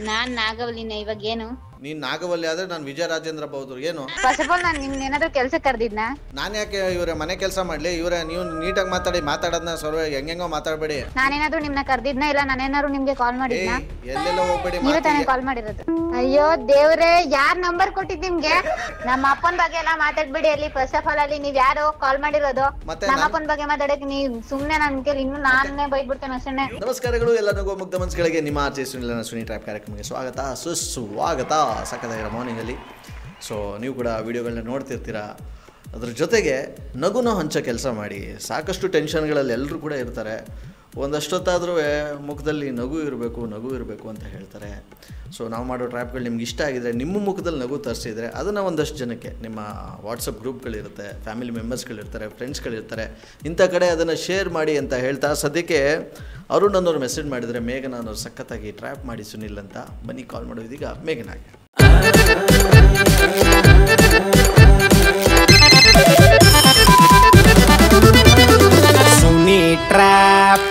ನಾನ್ ನಾಗವಲ್ಲಿನ ಇವಾಗ ಏನು ನೀನ್ ನಾಗವಲ್ಲಿ ಆದ್ರೆ ನಾನು ವಿಜಯ ರಾಜೇಂದ್ರ ಬೌದ್ರು ಏನು ಫಸ್ಟ್ ಆಫ್ ಆಲ್ ನಾನು ನಿಮ್ನ ಏನಾದ್ರು ಕೆಲಸ ಕರೆದಿದ್ನಾ ನಾನು ಯಾಕೆ ಇವ್ರ ಮನೆ ಕೆಲಸ ಮಾಡ್ಲಿ ಇವ್ರ ನೀವು ನೀಟಾಗಿ ಮಾತಾಡೋದನ್ನ ಸರ್ವ ಹೆಂಗೆಂಗೋ ಮಾತಾಡಬೇಡಿ ನಾನೇನಾದ್ರು ನಿಮ್ನ ಕರೆದಿದ್ನಾ ಇಲ್ಲ ನಾನೇನಾದ್ರು ನಿಮ್ಗೆ ಕಾಲ್ ಮಾಡಿದ್ನಾ ಎಲ್ಲೆಲ್ಲ ಹೋಗ್ಬೇಡಿ ನೀವೇ ತಾನೇ ಕಾಲ್ ಮಾಡಿರೋದು ಅಯ್ಯೋ ದೇವ್ರೆ ಯಾರ್ ನಂಬರ್ ಕೊಟ್ಟಿದ್ ನಿಮ್ಗೆ ನಮ್ಮ ಅಪ್ಪನ ಬಗ್ಗೆ ಎಲ್ಲ ಮಾತಾಡ್ಬಿಡಿ ಅಲ್ಲಿ ಫಸ್ಟ್ ಆಫ್ ಆಲ್ ಅಲ್ಲಿ ನೀವ್ ಯಾರು ಕಾಲ್ ಮಾಡಿರೋದು ನಮ್ಮ ಅಪ್ಪನ ಬಗ್ಗೆ ಮಾತಾಡಕ್ ನೀವ್ ಸುಮ್ನೆ ನನ್ ಕೇಳಿ ಇನ್ನು ನಾನೇ ಬೈದ್ಬಿಡ್ತೇನೆ ಅಷ್ಟೇ ನಮಸ್ಕಾರಗಳು ಎಲ್ಲರಿಗೂ ಮುಗ್ಧ ಮನಸ್ಸುಗಳಿಗೆ ನಿಮ್ಮ ಆರ್ಜೆ ಸುನಿ ಟ್ರ್ಯಾಪ್ ಕಾರ್ಯಕ್ರಮಕ್ಕೆ ಸ್ವಾಗತ ಸುಸ್ವಾಗತ ಸಕ್ಕತ್ತಾಗಿರೋ ಮಾರ್ನಿಂಗಲ್ಲಿ ಸೊ ನೀವು ಕೂಡ ವೀಡಿಯೋಗಳನ್ನ ನೋಡ್ತಿರ್ತೀರ ಅದ್ರ ಜೊತೆಗೆ ನಗುನ ಹಂಚೋ ಕೆಲಸ ಮಾಡಿ ಸಾಕಷ್ಟು ಟೆನ್ಷನ್ಗಳಲ್ಲಿ ಎಲ್ಲರೂ ಕೂಡ ಇರ್ತಾರೆ ಒಂದಷ್ಟೊತ್ತಾದರೂ ಮುಖದಲ್ಲಿ ನಗು ಇರಬೇಕು ಅಂತ ಹೇಳ್ತಾರೆ ಸೊ ನಾವು ಮಾಡೋ ಟ್ರ್ಯಾಪ್ಗಳು ನಿಮ್ಗೆ ಇಷ್ಟ ಆಗಿದ್ರೆ ನಿಮ್ಮ ಮುಖದಲ್ಲಿ ನಗು ತರಿಸಿದರೆ ಅದನ್ನು ಒಂದಷ್ಟು ಜನಕ್ಕೆ ನಿಮ್ಮ ವಾಟ್ಸಪ್ ಗ್ರೂಪ್ಗಳಿರುತ್ತೆ ಫ್ಯಾಮಿಲಿ ಮೆಂಬರ್ಸ್ಗಳಿರ್ತಾರೆ ಫ್ರೆಂಡ್ಸ್ಗಳಿರ್ತಾರೆ ಇಂಥ ಕಡೆ ಅದನ್ನು ಶೇರ್ ಮಾಡಿ ಅಂತ ಹೇಳ್ತಾ ಸದ್ಯಕ್ಕೆ ಅರುಣ್ ಅನ್ನೋರು ಮೆಸೇಜ್ ಮಾಡಿದರೆ ಮೇಘನ ಅನ್ನೋರು ಸಖತ್ತಾಗಿ ಟ್ರ್ಯಾಪ್ ಮಾಡಿ ಸುನಿಲ್ ಅಂತ ಬನ್ನಿ ಕಾಲ್ ಮಾಡೋದು ಇದೀಗ ಮೇಘನಾಗೆ ಸುನಿ ಟ್ರ್ಯಾಪ್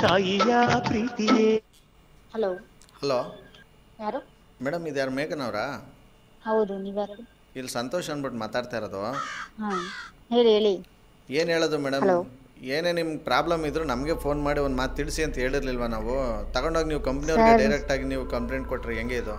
ತಾಯಿಯ ಪ್ರೀತಿಯೇ. ಹಲೋ ಹಲೋ ಯಾರು ಮೇಡಮ್ ಇದು ಯಾರು ಮೇಘನವರಾ? ಹೌದು ನೀವ್ಯಾರು? ಇಲ್ಲಿ ಸಂತೋಷ್ ಅಂದ್ಬಿಟ್ಟು ಮಾತಾಡ್ತಾ ಇರೋದು. ಹಾ ಹೇಳಿ ಹೇಳಿ. ಏನು ಹೇಳೋದು ಮೇಡಮ್, ಏನೇ ನಿಮ್ಮ ಪ್ರಾಬ್ಲಮ್ ಇದ್ರು ನಮಗೆ ಫೋನ್ ಮಾಡಿ ಒಂದು ಮಾತು ತಿಳಿಸಿ ಅಂತ ಹೇಳಿರ್ಲಿಲ್ವಾ ನಾವು? ತಗೊಂಡೋಗಿ ನೀವು ಕಂಪ್ನಿಯವ್ರಿಗೆ ಡೈರೆಕ್ಟಾಗಿ ನೀವು ಕಂಪ್ಲೇಂಟ್ ಕೊಟ್ರೆ ಹೆಂಗೆ ಇದು?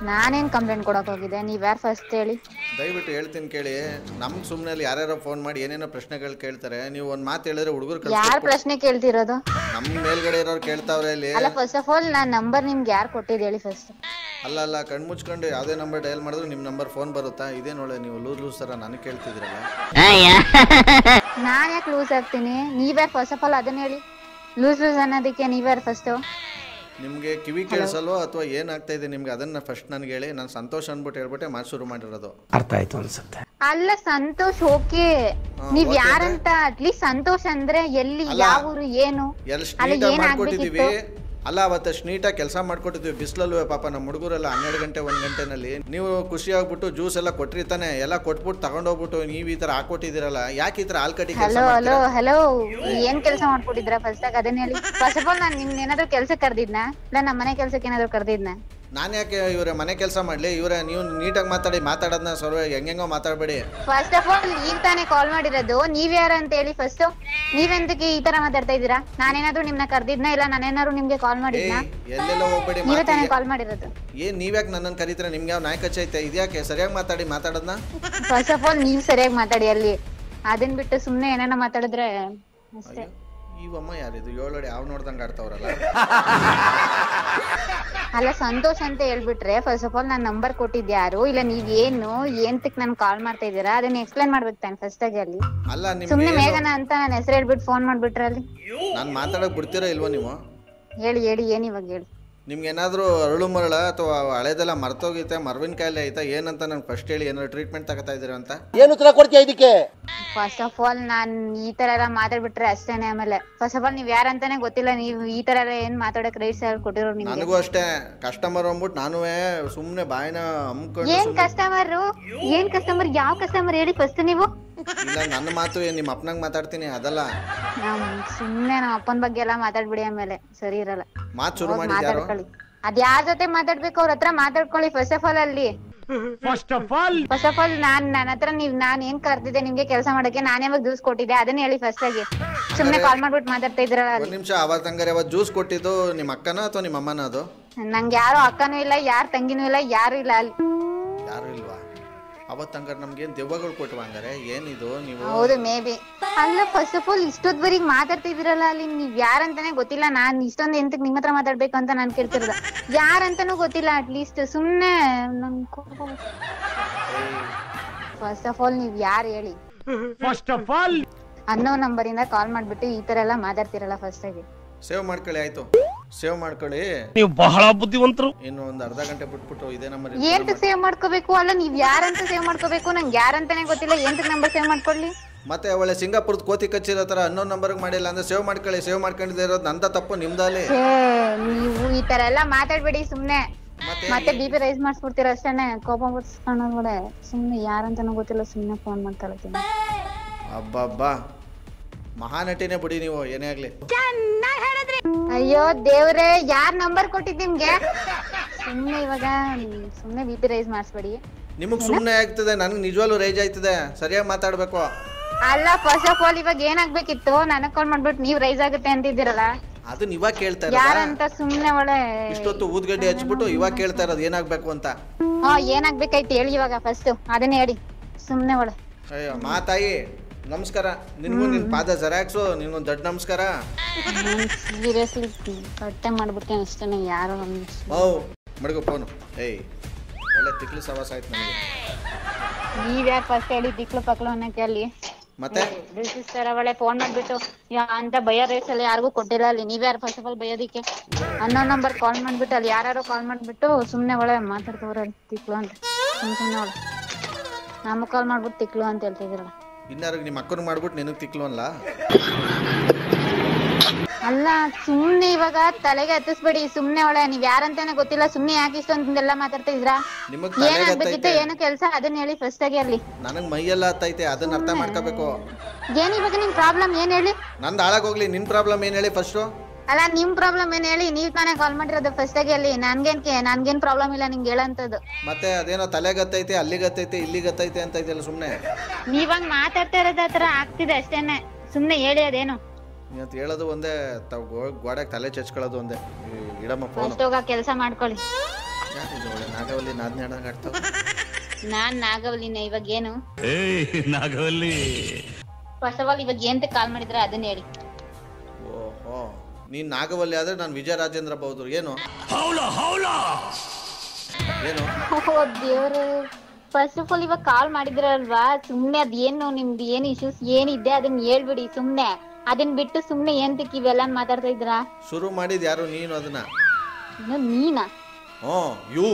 ನಾನೇನ್ ಕಂಪ್ಲೇಂಟ್ ಕೊಡಕ್ ಹೋಗಿದೆ, ನೀವ್ ಯಾರು ಫಸ್ಟ್ ಹೇಳಿ. ದಯವಿಟ್ಟು ಹೇಳ್ತೀನಿ ಕೇಳಿ, ನಮ್ಗೆ ಸುಮ್ಮನೆ ಅಲ್ಲಿ ಯಾರ್ಯಾರೋ ಫೋನ್ ಮಾಡಿ ಏನೇನೋ ಪ್ರಶ್ನೆಗಳು ಕೇಳ್ತಾರೆ, ನೀವು ಒಂದು ಮಾತು ಹೇಳಿದ್ರೆ ಹುಡುಗರು ಯಾರು ಪ್ರಶ್ನೆ ಕೇಳ್ತಿರೋದು? ನಮ್ಮ ಮೇಲ್ಗಡೆ ಇರೋರು ಕೇಳ್ತಾವ್ರೆ ಇಲ್ಲಿ. ಅಲ್ಲ ಫಸ್ಟ್ ಆಫ್ ಆಲ್ ನಾನ್ ನಂಬರ್ ನಿಮ್ಗೆ ಯಾರು ಕೊಟ್ಟಿದ್ದು ಹೇಳಿ ಫಸ್ಟ್. ಅಲ್ಲ ಕಣ್ಣು ಮುಚ್ಕೊಂಡು ಯಾವುದೇ ನಂಬರ್ ಡಯಲ್ ಮಾಡಿದ್ರು ನಿಮ್ಮ ನಂಬರ್ ಫೋನ್ ಬರುತ್ತಾ? ಇದೇ ನೋಡಿ ನೀವು ಲೂಸ್ ಥರ ನನಗೆ ಕೇಳ್ತಿದ್ರಲ್ಲ. ನಾನ್ ಯಾಕೆ ಲೂಸ್ ಆಗ್ತೀನಿ? ನೀವ್ಯಾರು ಫಸ್ಟ್ ಆಫ್ ಆಲ್ ಅದನ್ನ ಹೇಳಿ. ಲೂಸ್ ಅನ್ನೋದಕ್ಕೆ ನೀವ್ಯಾರು ಫಸ್ಟ್? ನಿಮಗೆ ಕಿವಿ ಕೇಳಿಸಲ್ವೋ ಅಥವಾ ಏನಾಗ್ತಾ ಇದೆ ನಿಮ್ಗೆ ಅದನ್ನ ಫಸ್ಟ್ ನನಗೆ ಹೇಳಿ. ನಾನು ಸಂತೋಷ್ ಅನ್ಬಿಟ್ಟು ಹೇಳ್ಬಿಟ್ಟೆ ಮಾತು ಶುರು ಮಾಡಿರೋದು. ಅರ್ಥ ಆಯ್ತು ಅನ್ಸುತ್ತೆ. ಅಲ್ಲ ಸಂತೋಷ್ ಓಕೆ, ನೀವ್ ಯಾರಂತ ಅಟ್ಲೀಸ್ಟ್ ಸಂತೋಷ್ ಅಂದ್ರೆ ಎಲ್ಲಿ, ಯಾವ ಊರು, ಏನು, ಅಲ್ಲ ಏನಾಗ್ಬೇಕಿತ್ತು? ಅಲ್ಲ ಅವತ್ತಷ್ಟು ನೀಟಾಗಿ ಕೆಲಸ ಮಾಡ್ಕೊಟ್ಟಿದ್ವಿ ಬಿಸಿಲಲ್ವೇ. ಪಾಪ ನಮ್ಮ ಹುಡುಗರೆಲ್ಲ 12 ಗಂಟೆ 1 ಗಂಟೆನಲ್ಲಿ ನೀವು ಖುಷಿ ಆಗ್ಬಿಟ್ಟು ಜ್ಯೂಸ್ ಎಲ್ಲ ಕೊಟ್ಟಿರ್ತಾನೆ, ಎಲ್ಲ ಕೊಟ್ಬಿಟ್ಟು ತಗೊಂಡೋಗ್ಬಿಟ್ಟು ನೀವು ಈ ತರ ಹಾಕೊಟ್ಟಿದ್ದೀರಲ್ಲ, ಯಾಕೆ ಈ ತರ ಆಲ್ಕಟ್ಟಿ ಕೆಲಸ? ಹಲೋ ಏನ್ ಕೆಲಸ ಮಾಡ್ಕೊಟ್ಟಿದ್ರ ಫಸ್ಟ್ ಆಗ ಅದನ್ನ ಹೇಳಿ. ಫಸ್ಟ್ ಆಫ್ ಆಲ್ ನಾನು ನಿಮ್ನ ಏನಾದ್ರು ಕೆಲಸ ಕರ್ದಿದ್ನಾ ಇಲ್ಲ ನಮ್ಮ ಮನೆ ಕೆಲ್ಸಕ್ಕೆ ಏನಾದ್ರು ಕರ್ದಿದ್ನಾ? ನಾನು ಯಾಕೆ ಇವ್ರ ಮನೆ ಕೆಲಸ ಮಾಡ್ಲಿ? ಇವ್ರ ನೀವು ನೀಟಾಗಿ ಮಾತಾಡೋದನ್ನ ಸರ್ವ ಹೆಂಗೆಂಗೋ ಮಾತಾಡಬೇಡಿ. ಫಸ್ಟ್ ಆಫ್ ಆಲ್ ಈಗ ತಾನೇ ಕಾಲ್ ಮಾಡಿರೋದು, ನೀವ್ ಯಾರು ಅಂತ ಹೇಳಿ ಫಸ್ಟ್. ನೀವೆಂತಕ್ಕೆ ಈ ತರ ಮಾತಾಡ್ತಾ ಇದೀರಾ? ನಾನೇನಾದ್ರು ನಿಮ್ನ ಕರ್ದಿದ್ನಾ ಇಲ್ಲ ನಾನೇನಾದ್ರು ನಿಮ್ಗೆ ಕಾಲ್ ಮಾಡಿದ್ನಾ? ಎಲ್ಲೆಲ್ಲ ಹೋಗ್ಬೇಡಿ. ನೀವೇ ತಾನೇ ಕಾಲ್ ಮಾಡಿರೋದು. ನೀವ್ಯಾಕೆ ನನ್ನನ್ನು ಕರೀತೀರ? ನಿಮ್ಗೆ ಯಾವ ನಾಯಕ ಐತೆ? ಇದ್ಯಾಕೆ ಸರಿಯಾಗಿ ಮಾತಾಡೋದನ್ನ? ಫಸ್ಟ್ ಆಫ್ ಆಲ್ ನೀವ್ ಸರಿಯಾಗಿ ಮಾತಾಡಿ ಅಲ್ಲಿ, ಅದನ್ ಬಿಟ್ಟು ಸುಮ್ನೆ ಏನೇನೋ ಮಾತಾಡಿದ್ರೆ ಅಷ್ಟೇ. ಇವಮ್ಮ ಯಾರಿದು 7 ಅಡಿ ಯಾವ ನೋಡ್ದಂಗೆ ಆಡ್ತಾವ್ರಲ್ಲ. ಅಲ್ಲ ಸಂತೋಷ್ ಅಂತ ಹೇಳ್ಬಿಟ್ರೆ ಫಸ್ಟ್ ಆಫ್ ಆಲ್ ನಾನ್ ನಂಬರ್ ಕೊಟ್ಟಿದ್ದೆ ಯಾರು ಇಲ್ಲ ನೀವ್ ಏನು ಏಂತಕ್ ನನ್ ಕಾಲ್ ಮಾಡ್ತಾ ಇದೀರಾ ಅದನ್ನ ಎಕ್ಸ್ಪ್ಲೈನ್ ಮಾಡ್ಬೇಕು ತಾನೆ ಫಸ್ಟ್ ಆಗಿ ಅಲ್ಲಿ. ಸುಮ್ನೆ ಮೇಘನ ಅಂತ ನನ್ನ ಹೆಸರು ಹೇಳ್ಬಿಟ್ಟು ಫೋನ್ ಮಾಡ್ಬಿಟ್ರೆ ಅಲ್ಲಿ ನಾನು ಮಾತಾಡಕ್ ಬಿಡ್ತೀರಾ ಇಲ್ವಾ ನೀವು? ಹೇಳಿ ಏನ್ ಇವಾಗ ಹೇಳಿ. ನಿಮ್ಗೆ ಏನಾದ್ರು ಅರಳು ಮರಳ ಅಥವಾ ಹಳೆದೆಲ್ಲ ಮರ್ತೋಗೈತೆ, ಮರ್ವಿನ ಕಾಯಿಲೆ ಐತಾ ಏನಂತ ನನ್ಗೆ ಫಸ್ಟ್ ಹೇಳಿ. ಏನಾದ್ರು ಟ್ರೀಟ್ಮೆಂಟ್ ತಗೋತಾ ಇದೀರ ಅಂತ? ಏನು ಉತ್ತರ ಕೊಡ್ತೀಯ ಇದಕ್ಕೆ? ಫಸ್ಟ್ ಆಫ್ ಆಲ್ ನಾನ್ ಈ ತರ ಎಲ್ಲ ಮಾತಾಡ್ಬಿಟ್ರೆ ಅಷ್ಟೇನೆ. ಆಮೇಲೆ ಫಸ್ಟ್ ಆಫ್ ಆಲ್ ನೀವ್ ಯಾರಂತಾನೆ ಗೊತ್ತಿಲ್ಲ, ನೀವ್ ಈ ತರ ಎಲ್ಲ ಏನ್ ಮಾತಾಡಕ್ ರೈಟ್ಸ್ ಕೊಟ್ಟಿರೋ ನಿಮ್ಗೆ? ನನಗೂ ಅಷ್ಟೇ ಕಸ್ಟಮರ್ ಅಂದ್ಬಿಟ್ಟು ನಾನು ಸುಮ್ನೆ ಬಾಯಿನ ಹಮ್ಕೊಂಡು. ಏನ್ ಕಸ್ಟಮರ್ ಯಾವ ಕಸ್ಟಮರ್ ಹೇಳಿ ಫಸ್ಟ್ ನೀವು? ಇಲ್ಲ ನನ್ನ ಮಾತು ನಿಮ್ಮ ಅಪ್ಪನಂಗ್ ಮಾತಾಡ್ತೀನಿ ಅದಲ್ಲ. ಸುಮ್ನೆ ನಮ್ಮ ಅಪ್ಪನ ಬಗ್ಗೆ ಎಲ್ಲ ಮಾತಾಡ್ಬಿಡಿ, ಆಮೇಲೆ ಸರಿ ಇರಲ್ಲ. ಮಾತು ಶುರು ಮಾಡಿ ಅದ್ ಯಾರ ಜೊತೆ ಮಾತಾಡ್ಬೇಕು ಅವ್ರ ಹತ್ರ ಮಾತಾಡ್ಕೊಳ್ಳಿ ಫಸ್ಟ್ ಆಫ್ ಆಲ್ ಅಲ್ಲಿ. ಫಸ್ಟ್ ಆಫ್ ಆಲ್ ನನ್ನ ಹತ್ರ ನಾನ್ ಏನ್ ಕರ್ದಿದ್ದೆ ನಿಮ್ಗೆ ಕೆಲಸ ಮಾಡಕ್ಕೆ, ನಾನೇ ಯಾವಾಗ ಜ್ಯೂಸ್ ಕೊಟ್ಟಿದ್ದೆ ಅದನ್ನ ಹೇಳಿ ಫಸ್ಟ್ ಆಗಿ. ಸುಮ್ನೆ ಕಾಲ್ ಮಾಡ್ಬಿಟ್ಟು ಮಾತಾಡ್ತಾ ಇದ್ರಲ್ಲ. ಒಂದ್ ನಿಮಿಷ, ಅವತ್ತಂಗಾರೆ ಅವತ್ತು ಜ್ಯೂಸ್ ಕೊಟ್ಟಿದ್ದು ನಿಮ್ಮ ಅಕ್ಕನ ಅಥವಾ ನಿಮ್ಮ ಅಮ್ಮನ? ಅದು ನಂಗೆ ಯಾರು ಅಕ್ಕನೂ ಇಲ್ಲ, ಯಾರು ತಂಗಿನೂ ಇಲ್ಲ, ಯಾರು ಇಲ್ಲ ಅಲ್ಲಿ. ಯಾರು ಇಲ್ವಾ? ಅವತ್ತಂಗಾರೆ ನಮ್ಗೇನ್ ದೆವ್ವಗಳು ಕೊಟ್ಟವ ಹಂಗಾರೆ? ಏನಿದು ನೀವು? ಹೌದು ಮೇ ಬಿ. ಅಲ್ಲ ಫಸ್ಟ್ ಆಫ್ ಆಲ್ ಇಷ್ಟೊತ್ವರೆಗೆ ಮಾತಾಡ್ತಾ ಇದೀರಲ್ಲ ಅಲ್ಲಿ, ನೀವ್ ಯಾರಂತಾನೆ ಗೊತ್ತಿಲ್ಲ. ನಾನ್ ಇಷ್ಟೊಂದು ಎಂತಕ್ ನಿಮ್ ಹತ್ರ ಮಾತಾಡ್ಬೇಕು ಅಂತ ನಾನ್ ಕೇಳ್ತಿರೋದು. ಯಾರಂತಾನೂ ಗೊತ್ತಿಲ್ಲ ಅಟ್ಲೀಸ್ಟ್. ಸುಮ್ನೆ ಫಸ್ಟ್ ಆಫ್ ಆಲ್ ನೀವ್ ಯಾರು ಹೇಳಿ? ಫಸ್ಟ್ ಆಫ್ ಆಲ್ ಅನ್ನೋ ನಂಬರ್ ಇಂದ ಕಾಲ್ ಮಾಡ್ಬಿಟ್ಟು ಈ ತರ ಎಲ್ಲ ಮಾತಾಡ್ತಿರಲ್ಲ ಫಸ್ಟ್ ಆಗಿ. ಸೇವ್ ಮಾಡ್ಕೊಳ್ಳಿ, ಆಯ್ತು ಸೇವ್ ಮಾಡ್ಕೊಳ್ಳಿ. ನೀವು ಬಹಳ ಬುದ್ಧಿವಂತರು. ಇನ್ನು ಒಂದು ಅರ್ಧ ಗಂಟೆ ಬಿಟ್ಬಿಟ್ಟು ಇದೇ ನಂಬರ್ ಏಂತ ಸೇವ್ ಮಾಡ್ಕೋಬೇಕು? ಅಲ್ಲ ನೀವ್ ಯಾರಂತ ಸೇವ್ ಮಾಡ್ಕೋಬೇಕು? ನಂಗೆ ಯಾರಂತಾನೆ ಗೊತ್ತಿಲ್ಲ, ಎಂತ ನಂಬರ್ ಸೇವ್ ಮಾಡ್ಕೊಳ್ಳಿ? ಮತ್ತೆ ಒಳ್ಳೆ ಸಿಂಗಾಪುರದ ಕೋತಿ ಕಚ್ಚಿರೋ ತರ ಅನ್ನೋ ನಂಬರ್ಗೆ ಮಾಡಿಲ್ಲ ಅಂದ್ರೆ ಸೇವ್ ಮಾಡ್ಕೊಳ್ಳಿ. ಸೇವ್ ಮಾಡ್ಕೊಂಡಿದ್ದೆ ಇರೋದು ನಂದ ತಪ್ಪು, ನಿಮ್ದಲ್ಲಿ. ನೀವು ಈ ತರ ಎಲ್ಲ ಮಾತಾಡ್ಬೇಡಿ ಸುಮ್ನೆ. ಮತ್ತೆ BP ರೈಸ್ ಮಾಡಿಸ್ಬಿಡ್ತೀರ ಅಷ್ಟೇನೆ. ಕೋಪ ಬರ್ಸ್ಕೊಂಡ್ರೆ ಸುಮ್ನೆ ಯಾರಂತಾನೂ ಗೊತ್ತಿಲ್ಲ, ಸುಮ್ನೆ ಫೋನ್ ಮಾಡ್ತಾ. ಅಬ್ಬಬ್ಬಾ ಮಹಾನಟಿನೇ ಬಿಡಿ ನೀವು, ಏನೇ ಆಗ್ಲಿ. ಅಯ್ಯೋ ದೇವ್ರೆ ಯಾರ್ ನಂಬರ್ ಕೊಟ್ಟಿದ್ ನಿಮ್ಗೆ? ಸುಮ್ನೆ ಇವಾಗ ಸುಮ್ನೆ BP ರೈಸ್ ಮಾಡಿಸ್ಬೇಡಿ. ನಿಮಗ್ ಸುಮ್ನೆ ಆಗ್ತದೆ, ನನ್ಗೆ ನಿಜವಾಗ್ಲೂ ರೇಜ್ ಆಯ್ತದೆ. ಸರಿಯಾಗಿ ಮಾತಾಡ್ಬೇಕು. ಅಲ್ಲ ಫಸ್ಟ್ ಆಫ್ ಆಲ್ ಇವಾಗ ಏನಾಗ್ಬೇಕಿತ್ತು? ನನಗ್ ಕಾಲ್ ಮಾಡ್ಬಿಟ್ಟು ನೀವ್ ರೈಸ್ ಆಗುತ್ತೆ ಅಂತಿದ್ದೀರಲ್ಲ, ಅದನ್ನ ಇವಾಗ ಕೇಳ್ತಾ ಯಾರಂತ ಸುಮ್ನೆ ಒಳ್ಳೆ ಇಷ್ಟೊತ್ತು ಊದ್ಗಡ್ಡೆ ಹಚ್ಬಿಟ್ಟು ಇವಾಗ ಕೇಳ್ತಾ ಇರೋದು ಏನಾಗ್ಬೇಕು ಅಂತ. ಏನಾಗ್ಬೇಕಾಯ್ತು ಹೇಳಿ ಇವಾಗ ಫಸ್ಟ್ ಅದನ್ನ ಹೇಳಿ. ಸುಮ್ನೆ ಒಳ್ಳೆ ಅಯ್ಯೋ ಮಾತಾಯಿ ನಮಸ್ಕಾರ. ನಿನ್ಗೂ ನಿನ್ ಪಾದ ಜರಾಕ್ಸು, ನಿನ್ಗೊಂದು ದೊಡ್ಡ ನಮಸ್ಕಾರ. ಸೀರಿಯಸ್ಲಿ ಕಟ್ಟೆ ಮಾಡ್ಬಿಡ್ತೇನೆ ಅಷ್ಟೇ. ಯಾರು ಮಡ್ಗೋ ಫೋನು. ಏಯ್ ಒಳ್ಳೆ ತಿಕ್ಲು ಸವಾಸ ಆಯ್ತು ನನಗೆ. ನೀವ್ ಯಾರು ಫಸ್ಟ್ ಹೇಳಿ ತಿಕ್ಲು ಪಕ್ಲು ಅನ್ನಕ್ಕೆ? ಅಲ್ಲಿ ಮತ್ತೆ ಸಿಸ್ಟರ್ ಅವಳೆ ಫೋನ್ ಮಾಡ್ಬಿಟ್ಟು ಅಂತ ಬೈಯೋ ರೇಸ್ ಅಲ್ಲಿ ಯಾರಿಗೂ ಕೊಟ್ಟಿಲ್ಲ. ಅಲ್ಲಿ ನೀವ್ ಯಾರು ಫಸ್ಟ್ ಆಫ್ ಆಲ್ ಬೈಯೋದಿಕ್ಕೆ? ಅನ್ನೋ ನಂಬರ್ ಕಾಲ್ ಮಾಡ್ಬಿಟ್ಟು ಅಲ್ಲಿ ಯಾರು ಕಾಲ್ ಮಾಡ್ಬಿಟ್ಟು ಸುಮ್ನೆ ಒಳ್ಳೆ ಮಾತಾಡ್ತವ್ರೆ ತಿಕ್ಲು ಅಂತ. ಸುಮ್ನೆ ಒಳ್ಳೆ ನಮಗ್ ಕಾಲ್ ಮಾಡ್ಬಿಟ್ಟು ತಿಕ್ಲು ಅಂತ ಹೇಳ್ತಿದ್ರಲ್ಲ. ಇನ್ನಾರು ನಿಮ್ಮ ಅಕ್ಕನ ಮಾಡ್ಬಿಟ್ಟು ನಿನಗ್ ತಿಕ್ಲು ಅಲ್ಲ. ಅಲ್ಲ ಸುಮ್ನೆ ಇವಾಗ ತಲೆಗೆ ಹತ್ತಿಸ್ಬೇಡಿ. ಸುಮ್ನೆ ಒಳ್ಳೆ ನೀವ್ ಯಾರಂತಾನೆ ಗೊತ್ತಿಲ್ಲ, ಸುಮ್ನೆ ಯಾಕೆ ಇಷ್ಟೊಂದೆಲ್ಲ ಮಾತಾಡ್ತಾ ಇದ್ರಾ? ಏನಾಗ್ಬೇಕಿತ್ತು ಏನು ಕೆಲ್ಸ ಅದನ್ನ ಹೇಳಿ ಫಸ್ಟ್ ಆಗಿ. ಅಲ್ಲಿ ನನಗ್ ಮೈಯೆಲ್ಲ ಹತ್ತೈತೆ, ಅದನ್ನ ಅರ್ಥ ಮಾಡ್ಕೋಬೇಕು. ಏನ್ ಇವಾಗ ನಿಮ್ ಪ್ರಾಬ್ಲಮ್ ಏನ್ ಹೇಳಿ? ನಂದು ಹಾಳಾಗೋಗ್ಲಿ, ನಿನ್ ಪ್ರಾಬ್ಲಮ್ ಏನ್ ಹೇಳಿ ಫಸ್ಟ್? ಅಲ್ಲ ನಿಮ್ ಪ್ರಾಬ್ಲಮ್ ಏನ್ ಹೇಳಿ? ನೀವ್ ತಾನೇ ಕಾಲ್ ಮಾಡಿರೋದು ಫಸ್ಟ್ ಆಗಿ. ಅಲ್ಲಿ ನನ್ಗೇನ್ ಪ್ರಾಬ್ಲಮ್ ಇಲ್ಲ ನಿಂಗೆ ಹೇಳಂತದ್ದು. ಮತ್ತೆ ಅದೇನೋ ತಲೆಗತ್ತೈತೆ, ಅಲ್ಲಿಗತ್ತೈತೆ, ಇಲ್ಲಿಗತ್ತೈತೆ ಅಂತ ಇದೆಯಲ್ಲ ಸುಮ್ನೆ. ನೀವಾಗ ಮಾತಾಡ್ತಾ ಇರೋದ್ ಆತರ ಆಗ್ತಿದೆ ಅಷ್ಟೇನೆ. ಸುಮ್ನೆ ಹೇಳಿ ಅದೇನು ಇವತ್ತು ಹೇಳೋದು ಒಂದೇ, ತಾವ್ ಗೋಡೆಗೆ ತಲೆ ಚಚ್ಕೊಳ್ಳೋದು ಒಂದೇ. ಇಡಮ್ಮ ಫೋನ್. ಫಸ್ಟ್ ಹೋಗ ಕೆಲಸ ಮಾಡ್ಕೊಳ್ಳಿ. ನಾಗವಲ್ಲಿ ನಾದ್ನ ಆಡ್ತಾವ. ನಾನ್ ನಾಗವಲ್ಲಿನ ಇವಾಗ ಏನು? ನಾಗವಲ್ಲಿ ಫಸ್ಟ್ ಆಫ್ ಆಲ್ ಇವಾಗ ಏಂತ ಕಾಲ್ ಮಾಡಿದ್ರೆ ಅದನ್ನ ಹೇಳಿ. ಓಹೋ ನೀನ್ ನಾಗವಲ್ಲಿ ಆದ್ರೆ ನಾನು ವಿಜಯ ರಾಜೇಂದ್ರ ಬೌದ್ರು. ಏನು ಏನು ದೇವ್ರೆ, ಫಸ್ಟ್ ಆಫ್ ಆಲ್ ಇವಾಗ ಕಾಲ್ ಮಾಡಿದ್ರಲ್ವಾ, ಸುಮ್ನೆ ಅದೇನು ನಿಮ್ದು ಏನು ಇಶ್ಯೂಸ್ ಏನಿದೆ ಅದನ್ನ ಹೇಳ್ಬಿಡಿ. ಸುಮ್ನೆ ಅದನ್ ಬಿಟ್ಟು ಸುಮ್ನೆ ಏಂತಕ್ ಇವೆಲ್ಲ ಮಾತಾಡ್ತಾ ಇದ್ರಾ? ಶುರು ಮಾಡಿದ್ ಯಾರು? ನೀನು ಅದನ್ನ? ನೀನಾ? ಯು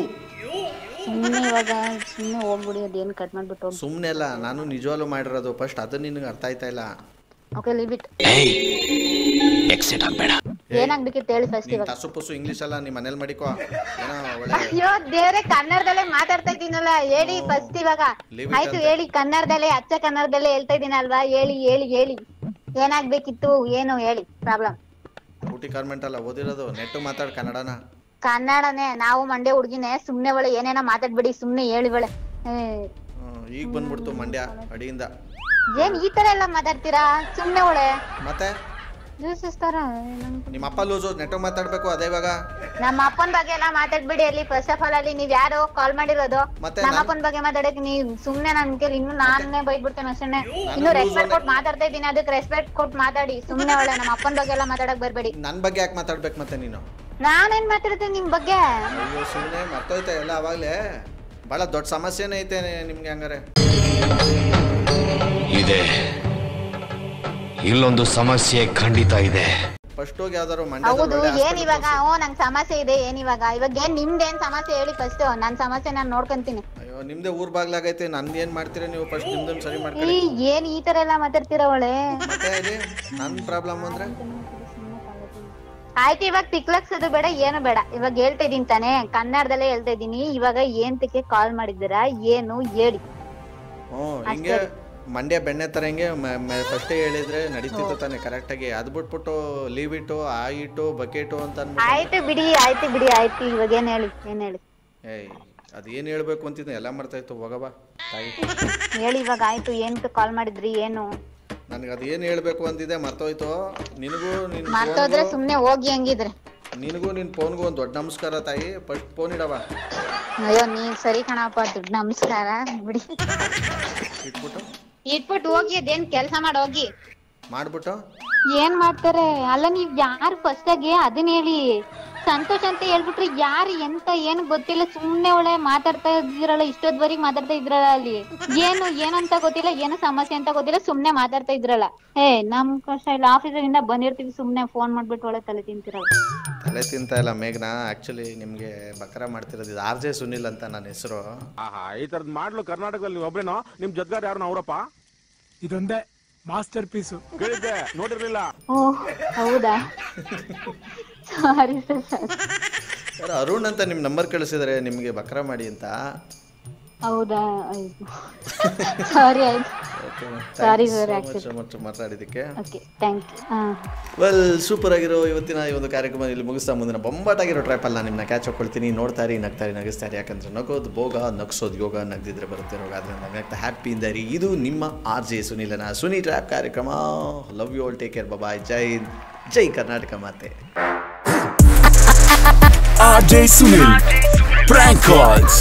ಸುಮ್ನೆ ಇವಾಗ ಸುಮ್ನೆ ಹೋಗ್ಬಿಡಿ. ಅದೇನ್ ಕಟ್ ಮಾಡ್ಬಿಟ್ಟು ಸುಮ್ನೆ ಅಲ್ಲ, ನಾನು ನಿಜವಾಗ್ಲೂ ಮಾಡಿರೋದು. ಫಸ್ಟ್ ಅದನ್ನ ನಿನಗೆ ಅರ್ಥ ಆಯ್ತಾ ಇಲ್ಲ? Okay leave it. ಏನಾಗ್ಬೇಕಿತ್ತು ಹೇಳಿ ಫಸ್ಟ್ ಇವಾಗ. ತಸುಪುಸು ಇಂಗ್ಲಿಷ್ ಅಲ್ಲ, ನಿಮ್ಮ ಮನೇಲಿ ಮಾಡಿಕೋ. ಅಯ್ಯೋ ದೇವ್ರೆ, ಕನ್ನಡದಲ್ಲೇ ಮಾತಾಡ್ತಾ ಇದ್ದೀನಲ್ಲ. ಹೇಳಿ ಫಸ್ಟ್ ಇವಾಗ. ಆಯ್ತು ಹೇಳಿ, ಕನ್ನಡದಲ್ಲೇ ಅಚ್ಚ ಕನ್ನಡದಲ್ಲೇ ಹೇಳ್ತಾ ಇದೀನಲ್ವಾ. ಹೇಳಿ ಹೇಳಿ ಹೇಳಿ ಏನಾಗ್ಬೇಕಿತ್ತು ಏನು ಹೇಳಿ ಪ್ರಾಬ್ಲಮ್. ಊಟಿ ಕಾನ್ವೆಂಟ್ ಅಲ್ಲ ಓದಿರೋದು, ನೆಟ್ಟು ಮಾತಾಡ್ ಕನ್ನಡನ. ಕನ್ನಡನೇ, ನಾವು ಮಂಡ್ಯ ಹುಡ್ಗಿನೇ. ಸುಮ್ನೆ ಒಳ್ಳೆ ಏನೇನೋ ಮಾತಾಡ್ಬಿಡಿ. ಸುಮ್ನೆ ಹೇಳಿ ಒಳ್ಳೆ. ಈಗ ಬಂದ್ಬಿಡ್ತು ಮಂಡ್ಯ ಅಡಿಯಿಂದ. ಏನ್ ಈ ತರ ಎಲ್ಲ ಮಾತಾಡ್ತೀರಾ? ಸುಮ್ನೆ ಒಳ್ಳೆ ಮತ್ತೆ ನಿಮ್ಮ ಅಪ್ಪ ಲೂಸು, ನೆಟ್ಟು ಮಾತಾಡ್ಬೇಕು. ಅದೇ ಇವಾಗ ನಮ್ಮ ಅಪ್ಪನ ಬಗ್ಗೆ ಎಲ್ಲ ಮಾತಾಡ್ಬಿಡಿ. ಅಲ್ಲಿ ಫಸ್ಟ್ ಆಫ್ ಆಲ್ ಅಲ್ಲಿ ನೀವ್ ಯಾರು ಕಾಲ್ ಮಾಡಿರೋದು? ನಮ್ಮ ಅಪ್ಪನ ಬಗ್ಗೆ ಮಾತಾಡಕ್ ನೀವ್ ಸುಮ್ನೆ ನನ್ ಕೇಳಿ ಇನ್ನು ನಾನೇ ಬೈದ್ಬಿಡ್ತೇನೆ ಅಷ್ಟೇ. ಇನ್ನು ರೆಸ್ಪೆಕ್ಟ್ ಕೊಟ್ಟು ಮಾತಾಡ್ತಾ ಇದ್ದೀನಿ, ಅದಕ್ಕೆ ರೆಸ್ಪೆಕ್ಟ್ ಕೊಟ್ಟು ಮಾತಾಡಿ. ಸುಮ್ನೆ ಒಳ್ಳೆ ನಮ್ಮ ಅಪ್ಪನ ಬಗ್ಗೆ ಎಲ್ಲ ಮಾತಾಡಕ್ ಬರ್ಬೇಡಿ. ನನ್ ಬಗ್ಗೆ ಯಾಕೆ ಮಾತಾಡ್ಬೇಕು ಮತ್ತೆ ನೀನು? ನಾನೇನ್ ಮಾತಾಡ್ತೀನಿ ನಿಮ್ ಬಗ್ಗೆ? ಅಯ್ಯೋ ಸುಮ್ನೆ ಮರ್ತೋಯ್ತಾ ಎಲ್ಲ ಅವಾಗ್ಲೇ. ಬಹಳ ದೊಡ್ಡ ಸಮಸ್ಯೆನೇ ಐತೆ ನಿಮ್ಗೆ ಹಂಗಾರೆ. ಇದೆ, ಇಲ್ಲೊಂದು ಸಮಸ್ಯೆ ಖಂಡಿತ ಇದೆ. ಫಸ್ಟ್ ಹೋಗಿ ಯಾವ್ದಾರು ಹೌದು ಏನ್ ಇವಾಗ? ನಂಗ್ ಸಮಸ್ಯೆ ಇದೆ ಏನಿವಾಗ? ಇವಾಗ ಏನ್ ನಿಮ್ದೇನ್ ಸಮಸ್ಯೆ ಹೇಳಿ ಫಸ್ಟ್. ನನ್ ಸಮಸ್ಯೆ ನಾನ್ ನೋಡ್ಕೊಂತೀನಿ. ಅಯ್ಯೋ ನಿಮ್ದೇ ಊರ್ ಬಾಗ್ಲಾಗೈತೆ, ನಂದ್ ಏನ್ ಮಾಡ್ತೀರಾ ನೀವು? ಫಸ್ಟ್ ನಿಮ್ದನ್ ಸರಿ ಮಾಡ್ಕೊಳ್ಳಿ. ಏನ್ ಈ ತರ ಎಲ್ಲ ಮಾತಾಡ್ತೀರಾ ಒಳ್ಳೆ? ಮತ್ತೆ ನನ್ ಪ್ರಾಬ್ಲಮ್ ಅಂದ್ರೆ ಆಯ್ತು ಇವಾಗ ತಿಕ್ಲಕ್ಸೋದು ಬೇಡ, ಏನು ಬೇಡ. ಇವಾಗ ಹೇಳ್ತಾ ಇದೀನಿ ತಾನೇ, ಕನ್ನಡದಲ್ಲೇ ಹೇಳ್ತಾ ಇದೀನಿ. ಇವಾಗ ಏಂತಕ್ಕೆ ಕಾಲ್ ಮಾಡಿದ್ದೀರಾ ಏನು ಹೇಳಿ. ಹಿಂಗೆ ಮಂಡ್ಯ ಬೆಣ್ಣೆ ತರ ಹಿಂಗೆ ಫಸ್ಟೇ ಹೇಳಿದ್ರೆ ನಡೀತಿತ್ತು ತಾನೆ ಕರೆಕ್ಟ್ ಆಗಿ. ಅದ್ ಬಿಟ್ಬಿಟ್ಟು ಲೀವ್ ಇಟ್ಟು ಆ ಇಟ್ಟು ಬಕೆಟು ಅಂತ ಆಯ್ತು ಬಿಡಿ ಆಯ್ತು ಇವಾಗ ಏನ್ ಹೇಳಿ ಏಯ್ ಅದೇನ್ ಹೇಳ್ಬೇಕು ಅಂತಿದ್ದೆ ಎಲ್ಲ ಮಾಡ್ತಾ ಇತ್ತು. ಹೋಗಬಾ ತಾಯಿ ಹೇಳಿ ಇವಾಗ. ಆಯ್ತು ಏನ್ ಕಾಲ್ ಮಾಡಿದ್ರಿ ಏನು? ನನ್ಗೆ ಅದೇನ್ ಹೇಳ್ಬೇಕು ಅಂತಿದ್ದೆ ಮರ್ತೋಯ್ತು. ನಿನಗೂ ಮರ್ತೋದ್ರೆ ಸುಮ್ನೆ ಹೋಗಿ ಹಂಗಿದ್ರೆ. ನಿನಗೂ ನಿನ್ ಫೋನ್ಗೂ ಒಂದ್ ದೊಡ್ಡ ನಮಸ್ಕಾರ ತಾಯಿ. ಫಸ್ಟ್ ಫೋನ್ ಇಡವ. ಅಯ್ಯೋ ನೀವ್ ಸರಿ ಕಣಪ್ಪ, ದೊಡ್ಡ ನಮಸ್ಕಾರ ಬಿಡಿ. ಇಟ್ಬಿಟ್ಟು ಹೋಗಿ ಅದೇನ್ ಕೆಲ್ಸ ಹೋಗಿ ಮಾಡ್ಬಿಟ್ಟು ಏನ್ ಮಾಡ್ತಾರೆ? ಅಲ್ಲ ನೀವ್ ಯಾರು ಫಸ್ಟ್ ಆಗಿ ಅದನ್ನ ಹೇಳಿ. ಸಂತೋಷ್ ಅಂತ ಹೇಳ್ಬಿಟ್ರಿ ಯಾರು ಎಂತ ಏನು ಗೊತ್ತಿಲ್ಲ. ಸುಮ್ನೆ ಒಳ್ಳೆ ಮಾತಾಡ್ತಾ ಇದ್ರಲ್ಲ, ಇಷ್ಟೊದ್ವರೆಗೆ ಮಾತಾಡ್ತಾ ಇದ್ರಲ್ಲ. ಅಲ್ಲಿ ಏನಂತ ಗೊತ್ತಿಲ್ಲ, ಏನು ಸಮಸ್ಯೆ ಅಂತ ಗೊತ್ತಿಲ್ಲ, ಸುಮ್ನೆ ಮಾತಾಡ್ತಾ ಇದ್ರಲ್ಲ. ನಮ್ ಕಷ್ಟ ಇಲ್ಲ, ಆಫೀಸಿಂದ ಬಂದಿರ್ತೀವಿ, ಸುಮ್ನೆ ಫೋನ್ ಮಾಡ್ಬಿಟ್ಟು ಒಳ್ಳೆ ತಲೆ ತಿಂತಿರಲ್ಲ. ತಲೆ ತಿಂತ ಇಲ್ಲ ಮೇಘನಾ. ಆಕ್ಚುಲಿ ನಿಮ್ಗೆ ಬಕರ ಮಾಡ್ತಿರೋದು ಇದು RJ ಸುನಿಲ್ ಅಂತ ನನ್ನ ಹೆಸರು. ಈ ತರದ್ ಮಾಡ್ಲು ಕರ್ನಾಟಕದಲ್ಲಿ ನೀವು ಒಬ್ರೇನೋ? ನಿಮ್ ಜೊತೆಗಾರ ಯಾರು ಅವರಪ್ಪ? ಇದೊಂದೇ ಮಾಸ್ಟರ್ ಪೀಸು. ಕೇಳಿದ್ದೆ, ನೋಡಿರ್ಲಿಲ್ಲ. ಓ ಹೌದಾ? Sorry sir. ಅರುಣ್ ಅಂತ ನಿಮ್ ನಂಬರ್ ಕಳಿಸಿದಾರೆ ನಿಮ್ಗೆ ಬಕ್ರಾ ಮಾಡಿ ಅಂತ. ಹೌದಾ ಸಾರಿ ಆಯ್ತು ಸಾರಿ ಸರ್ ಮಾತಾಡಿದ್ದಕ್ಕೆ. Okay thank you. Well super ಆಗಿರೋ ಇವತ್ತಿನ ಈ ಒಂದು ಕಾರ್ಯಕ್ರಮ ಇಲ್ಲಿ ಮುಗಿಸ್ತಾ ಮುಂದಿನ ಬೊಂಬಾಟಾಗಿರೋ ಟ್ರ್ಯಾಪಲ್ಲ ನಿಮ್ಮನ್ನ ಕ್ಯಾಚ್ ಹಾಕೊಳ್ತೀನಿ. ನೋಡ್ತಾರಿ ನಗ್ತಾರಿ ನಗಿಸ್ತಾರೆ, ಯಾಕಂದ್ರೆ ನಗೋದು ಭೋಗ, ನಗ್ಸೋದು ಯೋಗ, ನಗ್ದಿದ್ರೆ ಬರುತ್ತೆ ರೋಗ. ಅದರಿಂದ ನಗ್ತಾ ಹ್ಯಾಪಿ ಇಂದ ರೀ. ಇದು ನಿಮ್ಮ RJ ಸುನಿಲನ ಸುನಿ ಟ್ರ್ಯಾಪ್ ಕಾರ್ಯಕ್ರಮ. Love you all, take care, bye, ಜೈ ಕರ್ನಾಟಕ ಮಾತೆ. RJ Sunil Prank Calls.